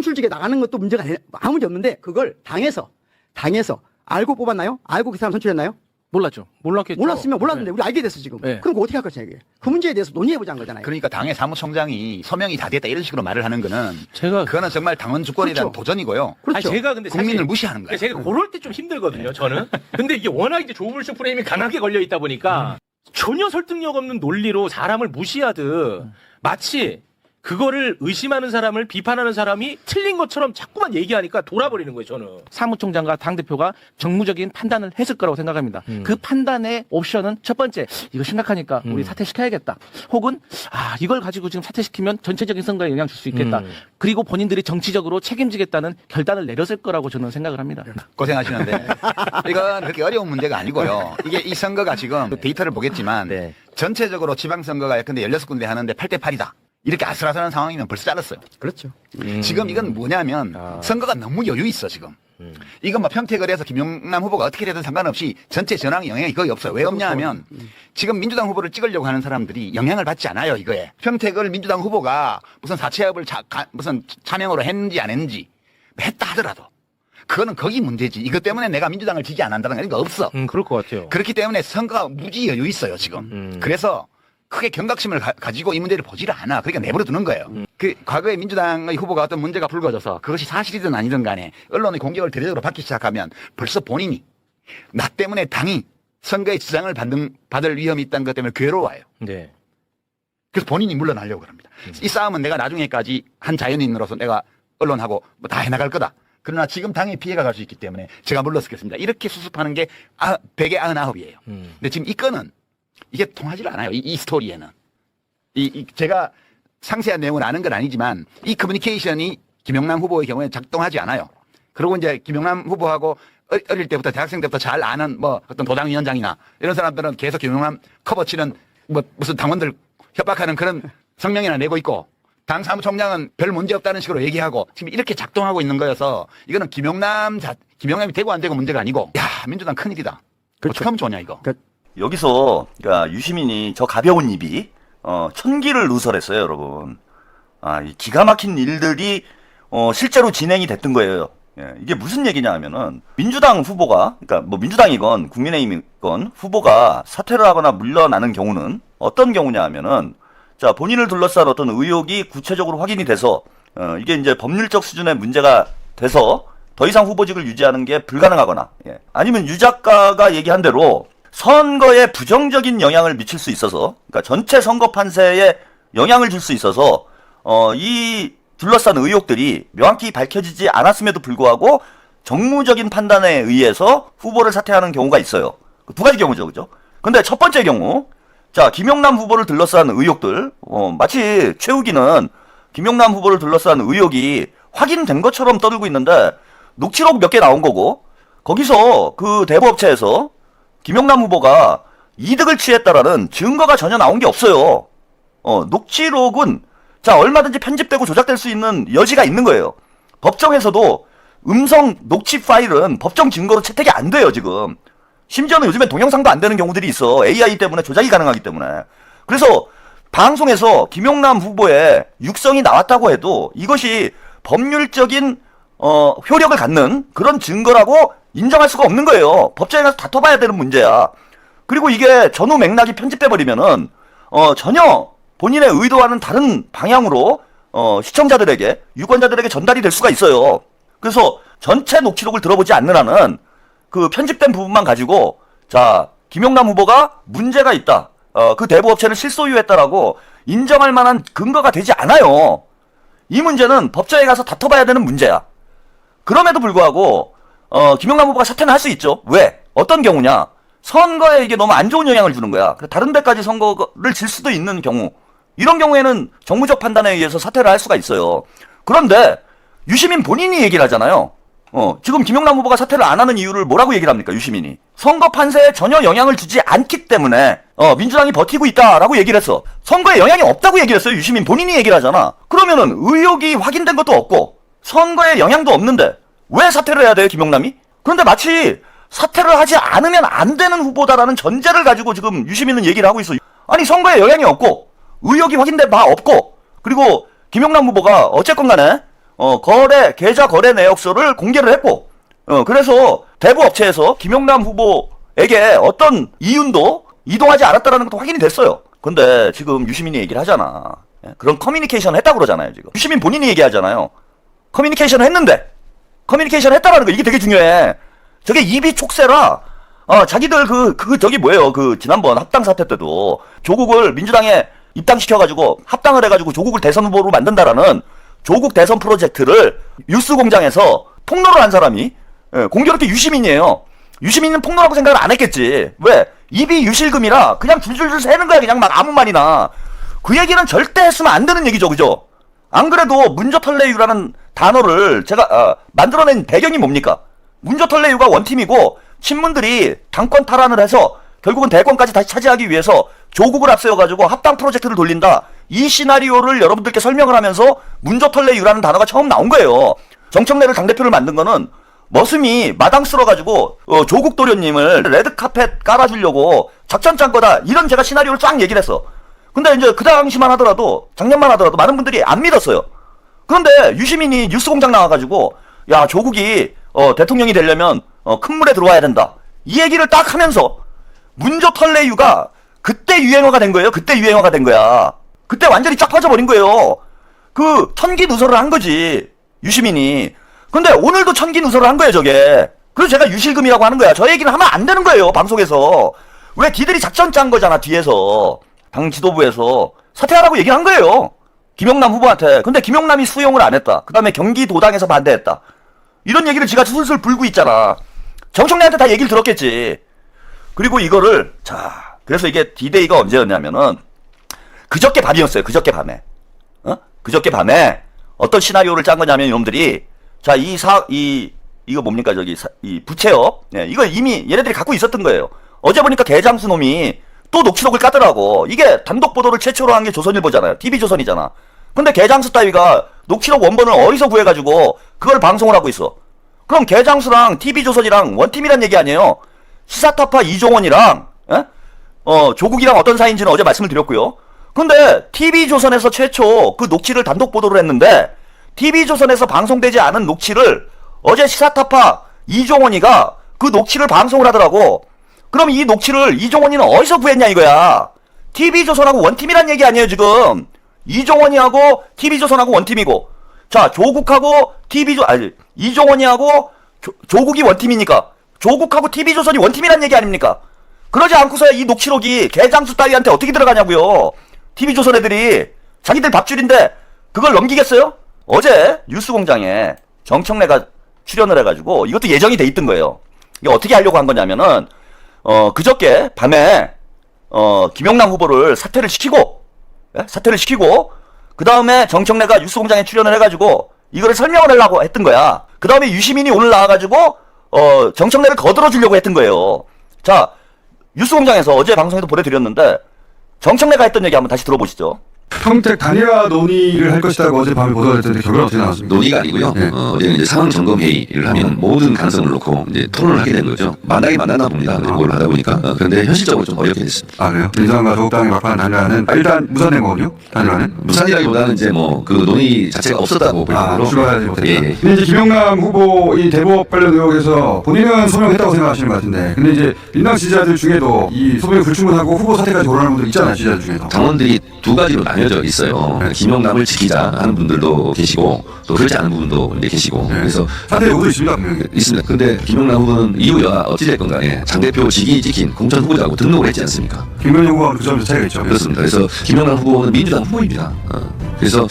선출직에 나가는 것도 문제가 아무 문제 없는데 그걸 당에서 알고 뽑았나요? 알고 그 사람 선출했나요? 몰랐죠. 몰랐겠죠. 몰랐으면 몰랐는데 네. 우리 알게 됐어 지금. 네. 그럼 그거 어떻게 할 것이냐 이게. 그 문제에 대해서 논의해보자는 거잖아요. 그러니까 당의 사무총장이 서명이 다 됐다 이런 식으로 말을 하는 거는 그거는 정말 당원 주권에 대한 그렇죠. 도전이고요. 그렇죠. 아니, 제가 근데 국민을 사실 무시하는 거예요. 제가 그럴 때 좀 힘들거든요, 저는. 근데 이게 워낙 이제 조물주 프레임이 강하게 걸려 있다 보니까 전혀 설득력 없는 논리로 사람을 무시하듯 마치 그거를 의심하는 사람을 비판하는 사람이 틀린 것처럼 자꾸만 얘기하니까 돌아버리는 거예요, 저는. 사무총장과 당대표가 정무적인 판단을 했을 거라고 생각합니다. 그 판단의 옵션은 첫 번째, 이거 심각하니까 우리 사퇴시켜야겠다. 혹은, 이걸 가지고 지금 사퇴시키면 전체적인 선거에 영향 줄 수 있겠다. 그리고 본인들이 정치적으로 책임지겠다는 결단을 내렸을 거라고 저는 생각을 합니다. 고생하시는데 이건 그렇게 어려운 문제가 아니고요. 이게 이 선거가 지금 데이터를 보겠지만 네. 전체적으로 지방선거가 근데 16군데 하는데 8대 8이다. 이렇게 아슬아슬한 상황이면 벌써 잘랐어요. 그렇죠. 지금 이건 뭐냐면 선거가 너무 여유 있어 지금. 이건 뭐 평택을 해서 김용남 후보가 어떻게 되든 상관없이 전체 전황에 영향이 거의 없어요. 왜 없냐 하면 지금 민주당 후보를 찍으려고 하는 사람들이 영향을 받지 않아요. 이거에. 평택을 민주당 후보가 무슨 사채업을 무슨 차명으로 했는지 안 했는지 했다 하더라도 그거는 거기 문제지. 이것 때문에 내가 민주당을 지지 안 한다는 거 없어. 그럴 것 같아요. 그렇기 때문에 선거가 무지 여유 있어요 지금. 그래서 크게 경각심을 가지고 이 문제를 보지를 않아. 그러니까 내버려 두는 거예요. 그 과거에 민주당의 후보가 어떤 문제가 불거져서 그것이 사실이든 아니든 간에 언론의 공격을 대대적으로 받기 시작하면 벌써 본인이 나 때문에 당이 선거에 지장을 받을 위험이 있다는 것 때문에 괴로워요. 네. 그래서 본인이 물러나려고 합니다. 이 싸움은 내가 나중에까지 한 자연인으로서 내가 언론하고 뭐 다 해나갈 거다. 그러나 지금 당에 피해가 갈 수 있기 때문에 제가 물러서겠습니다. 이렇게 수습하는 게 199이에요. 근데 지금 이 건은 이게 통하지 않아요. 이 스토리에는. 제가 상세한 내용을 아는 건 아니지만 이 커뮤니케이션이 김용남 후보의 경우에 작동하지 않아요. 그리고 이제 김용남 후보하고 어릴 때부터 대학생 때부터 잘 아는 뭐 어떤 도당위원장이나 이런 사람들은 계속 김용남 커버치는 뭐 무슨 당원들 협박하는 그런 성명이나 내고 있고 당 사무총장은 별 문제 없다는 식으로 얘기하고 지금 이렇게 작동하고 있는 거여서 이거는 김용남이 되고 안 되고 문제가 아니고 야 민주당 큰일이다. 그렇죠. 어떻게 하면 좋냐 이거. 여기서 그러니까 유시민이 저 가벼운 입이 천기를 누설했어요, 여러분. 이 기가 막힌 일들이 실제로 진행이 됐던 거예요. 예, 이게 무슨 얘기냐 하면은 민주당 후보가 그러니까 뭐 민주당이건 국민의힘이건 후보가 사퇴를 하거나 물러나는 경우는 어떤 경우냐 하면은 자, 본인을 둘러싼 어떤 의혹이 구체적으로 확인이 돼서 이게 이제 법률적 수준의 문제가 돼서 더 이상 후보직을 유지하는 게 불가능하거나 아니면 유 작가가 얘기한 대로 선거에 부정적인 영향을 미칠 수 있어서, 그러니까 전체 선거 판세에 영향을 줄 수 있어서, 이 둘러싼 의혹들이 명확히 밝혀지지 않았음에도 불구하고 정무적인 판단에 의해서 후보를 사퇴하는 경우가 있어요. 두 가지 경우죠, 그죠? 근데 첫 번째 경우, 자, 김용남 후보를 둘러싼 의혹들, 마치 최욱이는 김용남 후보를 둘러싼 의혹이 확인된 것처럼 떠들고 있는데, 녹취록 몇 개 나온 거고, 거기서 그 대부업체에서 김용남 후보가 이득을 취했다라는 증거가 전혀 나온 게 없어요. 녹취록은 자 얼마든지 편집되고 조작될 수 있는 여지가 있는 거예요. 법정에서도 음성 녹취 파일은 법정 증거로 채택이 안 돼요 지금. 심지어는 요즘에 동영상도 안 되는 경우들이 있어. AI 때문에 조작이 가능하기 때문에. 그래서 방송에서 김용남 후보의 육성이 나왔다고 해도 이것이 법률적인 효력을 갖는 그런 증거라고 인정할 수가 없는 거예요. 법정에 가서 다퉈봐야 되는 문제야. 그리고 이게 전후 맥락이 편집돼 버리면은 전혀 본인의 의도와는 다른 방향으로 시청자들에게 유권자들에게 전달이 될 수가 있어요. 그래서 전체 녹취록을 들어보지 않는 한은 그 편집된 부분만 가지고 자 김용남 후보가 문제가 있다. 그 대부업체를 실소유했다라고 인정할 만한 근거가 되지 않아요. 이 문제는 법정에 가서 다퉈봐야 되는 문제야. 그럼에도 불구하고 김용남 후보가 사퇴는 할 수 있죠. 왜? 어떤 경우냐? 선거에 이게 너무 안 좋은 영향을 주는 거야. 다른 데까지 선거를 질 수도 있는 경우. 이런 경우에는 정무적 판단에 의해서 사퇴를 할 수가 있어요. 그런데 유시민 본인이 얘기를 하잖아요. 지금 김용남 후보가 사퇴를 안 하는 이유를 뭐라고 얘기를 합니까? 유시민이. 선거 판세에 전혀 영향을 주지 않기 때문에 민주당이 버티고 있다라고 얘기를 했어. 선거에 영향이 없다고 얘기를 했어요. 유시민 본인이 얘기를 하잖아. 그러면은 의혹이 확인된 것도 없고 선거에 영향도 없는데 왜 사퇴를 해야 돼요, 김용남이? 그런데 마치 사퇴를 하지 않으면 안 되는 후보다라는 전제를 가지고 지금 유시민은 얘기를 하고 있어. 아니 선거에 영향이 없고 의혹이 확인된 바 없고 그리고 김용남 후보가 어쨌건 간에 계좌 거래 내역서를 공개를 했고, 그래서 대부 업체에서 김용남 후보에게 어떤 이윤도 이동하지 않았다라는 것도 확인이 됐어요. 근데 지금 유시민이 얘기를 하잖아. 그런 커뮤니케이션을 했다고 그러잖아요, 지금. 유시민 본인이 얘기하잖아요. 커뮤니케이션을 했는데, 커뮤니케이션 했다라는 거, 이게 되게 중요해. 저게 입이 촉새라, 자기들 저기 뭐예요. 지난번 합당 사태 때도 조국을 민주당에 입당시켜가지고 합당을 해가지고 조국을 대선 후보로 만든다라는 조국 대선 프로젝트를 뉴스공장에서 폭로를 한 사람이 공교롭게 유시민이에요. 유시민은 폭로라고 생각을 안 했겠지. 왜? 입이 유실금이라 그냥 줄줄줄 새는 거야. 그냥 막 아무 말이나. 그 얘기는 절대 했으면 안 되는 얘기죠. 그죠? 안 그래도 문조털레유라는 단어를 제가 만들어낸 배경이 뭡니까? 문조털레유가 원팀이고 친문들이 당권 탈환을 해서 결국은 대권까지 다시 차지하기 위해서 조국을 앞세워가지고 합당 프로젝트를 돌린다. 이 시나리오를 여러분들께 설명을 하면서 문조털레유라는 단어가 처음 나온 거예요. 정청래를 당대표를 만든 거는 머슴이 마당 쓸어가지고 조국 도련님을 레드카펫 깔아주려고 작전 짠 거다. 이런 제가 시나리오를 쫙 얘기를 했어. 근데 이제 그 당시만 하더라도, 작년만 하더라도 많은 분들이 안 믿었어요. 그런데 유시민이 뉴스공장 나와가지고 야, 조국이 대통령이 되려면 큰 물에 들어와야 된다. 이 얘기를 딱 하면서 문조털레유가 그때 유행어가 된 거예요. 그때 유행어가 된 거야. 그때 완전히 쫙 퍼져버린 거예요. 천기 누설을 한 거지, 유시민이. 근데 오늘도 천기 누설을 한 거예요, 저게. 그래서 제가 유실금이라고 하는 거야. 저 얘기는 하면 안 되는 거예요, 방송에서. 왜 니들이 작전 짠 거잖아, 뒤에서. 당 지도부에서 사퇴하라고 얘기를 한 거예요. 김용남 후보한테. 근데 김용남이 수용을 안 했다. 그 다음에 경기도당에서 반대했다. 이런 얘기를 지가 술술 불고 있잖아. 정청래한테 다 얘기를 들었겠지. 그리고 이거를, 그래서 이게 D-Day가 언제였냐면은, 그저께 밤이었어요. 그저께 밤에. 그저께 밤에 어떤 시나리오를 짠 거냐면, 이놈들이, 이거 뭡니까, 이 부채업. 이거 이미 얘네들이 갖고 있었던 거예요. 어제 보니까 개장수 놈이 또 녹취록을 까더라고. 이게 단독 보도를 최초로 한 게 조선일보잖아요. TV조선이잖아. 근데 개장수 따위가 녹취록 원본을 어디서 구해가지고 그걸 방송을 하고 있어. 그럼 개장수랑 TV조선이랑 원팀이란 얘기 아니에요? 시사타파 이종원이랑, 조국이랑 어떤 사이인지는 어제 말씀을 드렸고요. 근데 TV조선에서 최초 그 녹취를 단독 보도를 했는데, TV조선에서 방송되지 않은 녹취를 어제 시사타파 이종원이가 그 녹취를 방송을 하더라고. 그럼 이 녹취를 이종원이는 어디서 구했냐 이거야. TV조선하고 원팀이란 얘기 아니에요 지금. 이종원이하고 TV조선하고 원팀이고, 조국하고 이종원이하고 조국이 원팀이니까 조국하고 TV조선이 원팀이란 얘기 아닙니까? 그러지 않고서야 이 녹취록이 개장수 따위한테 어떻게 들어가냐고요. TV조선 애들이 자기들 밥줄인데 그걸 넘기겠어요? 어제 뉴스공장에 정청래가 출연을 해가지고 이것도 예정이 돼 있던 거예요. 이게 어떻게 하려고 한 거냐면은 그저께 밤에 김용남 후보를 사퇴를 시키고 그 다음에 정청래가 뉴스공장에 출연을 해가지고 이거를 설명을 하려고 했던 거야. 그 다음에 유시민이 오늘 나와가지고 정청래를 거들어 주려고 했던 거예요. 뉴스공장에서 어제 방송에도 보내드렸는데 정청래가 했던 얘기 한번 다시 들어보시죠. 평택 단일화 논의를 할 것이라고 어제 밤에 보도가 됐던데 결과는 어떻게 나왔습니까? 논의가 아니고요. 네. 어제는 이제 상황 점검 회의를 하면 모든 가능성을 놓고 이제 토론을 하게 된 거죠. 만나게 만났나 봅니다. 그걸 하다 보니까. 그런데 현실적으로 좀 어렵게 됐습니다. 그래요? 민주당과 조국당의 막판 단일화는 일단 무산된 거군요. 단일화는. 무산이라기보다는 이제 그 논의 자체가 없었다고 볼 정도로. 출발하지 못했다. 예. 근데 이제 김용남 후보 이 대법 관련 의혹에서 본인은 소명했다고 생각하시는 것 같은데, 근데 이제 민당 지지자들 중에도 이 소명이 불충분하고 후보 사퇴까지 거론하는 분들 있잖아요, 지지자들 중에서. 당원들이 두 가지로 나뉘어져 있어요. 김용남을 지키자 하는 분들도 계시고 또 그렇지 않은 부분도 이제 계시고. 그래서 사퇴 요구도 있습니다, 분명히. 있습니다. 근데 김용남 후보는 이유야 어찌됐건 간에 당대표 직위 지킨 공천 후보자고 등록을 했지 않습니까? 김건희 후보와 그 점에서 차이가 있죠. 그렇습니다. 그래서 김용남 후보는 민주당 후보입니다. 그래서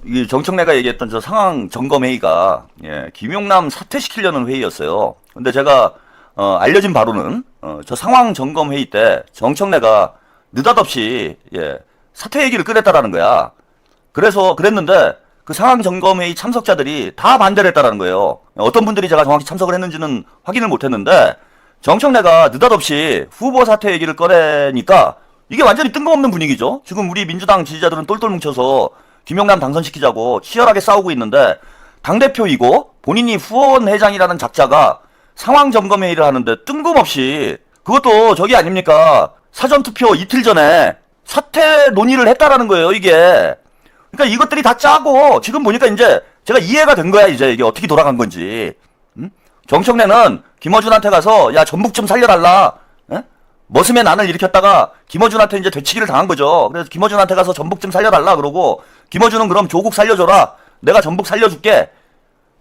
이 정청래가 얘기했던 저 상황 점검 회의가 김용남 사퇴시키려는 회의였어요. 근데 제가 알려진 바로는 저 상황 점검 회의 때 정청래가 느닷없이 사퇴 얘기를 꺼냈다라는 거야. 그래서 그랬는데 그 상황 점검 회의 참석자들이 다 반대를 했다라는 거예요. 어떤 분들이 제가 정확히 참석을 했는지는 확인을 못했는데 정청래가 느닷없이 후보 사퇴 얘기를 꺼내니까 이게 완전히 뜬금없는 분위기죠. 지금 우리 민주당 지지자들은 똘똘 뭉쳐서 김용남 당선시키자고 치열하게 싸우고 있는데 당대표이고 본인이 후원회장이라는 작자가 상황점검회의를 하는데 뜬금없이, 그것도 저기 아닙니까? 사전투표 이틀 전에 사퇴 논의를 했다라는 거예요, 이게. 그러니까 이것들이 다 짜고 지금 보니까 이제 제가 이해가 된 거야. 이제 이게 어떻게 돌아간 건지. 정청래는 김어준한테 가서 야 전북 좀 살려달라. 에? 머슴의 난을 일으켰다가 김어준한테 이제 되치기를 당한 거죠. 그래서 김어준한테 가서 전북 좀 살려달라 그러고 김어준은 그럼 조국 살려줘라. 내가 전북 살려줄게.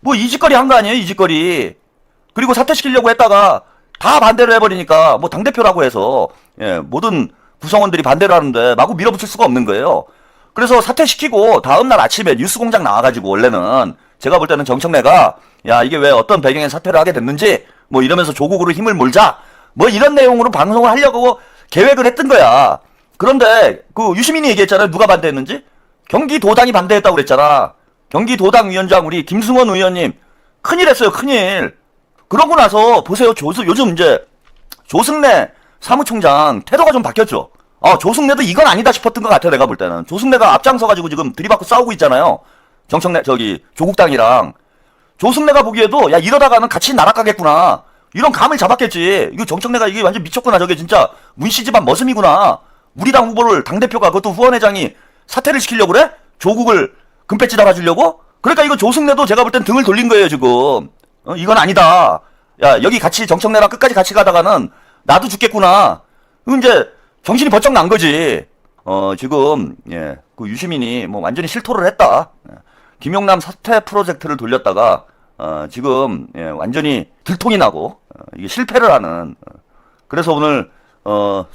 뭐 이 짓거리 한 거 아니에요, 이 짓거리. 그리고 사퇴시키려고 했다가 다 반대를 해버리니까 뭐 당대표라고 해서 예, 모든 구성원들이 반대를 하는데 마구 밀어붙일 수가 없는 거예요. 그래서 사퇴시키고 다음날 아침에 뉴스공장 나와가지고 원래는 제가 볼 때는 정청래가 야 이게 왜 어떤 배경에 사퇴를 하게 됐는지 뭐 이러면서 조국으로 힘을 몰자 뭐 이런 내용으로 방송을 하려고 계획을 했던 거야. 그런데 그 유시민이 얘기했잖아요. 누가 반대했는지. 경기도당이 반대했다고 그랬잖아. 경기도당 위원장 우리 김승원 의원님 큰일 했어요. 큰일. 그러고 나서 보세요. 요즘 이제 조승래 사무총장 태도가 좀 바뀌었죠. 조승래도 이건 아니다 싶었던 것 같아요. 내가 볼 때는. 조승래가 앞장서가지고 지금 들이받고 싸우고 있잖아요. 정청래 조국당이랑. 조승래가 보기에도 야 이러다가는 같이 날아가겠구나. 이런 감을 잡았겠지. 이거 정청래가 이게 완전 미쳤구나. 저게 진짜 문씨 집안 머슴이구나. 우리 당 후보를 당대표가 그것도 후원회장이 사퇴를 시키려고 그래? 조국을 금배지 달아주려고? 그러니까 이거 조승래도 제가 볼 땐 등을 돌린 거예요 지금. 이건 아니다. 야 여기 같이 정청래랑 끝까지 같이 가다가는 나도 죽겠구나. 이제 정신이 번쩍 난 거지. 지금 예, 그 유시민이 뭐 완전히 실토를 했다. 김용남 사퇴 프로젝트를 돌렸다가 지금 예, 완전히 들통이 나고 이게 실패를 하는. 그래서 오늘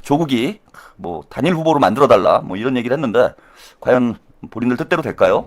조국이 뭐 단일 후보로 만들어달라 뭐 이런 얘기를 했는데 과연 본인들 뜻대로 될까요?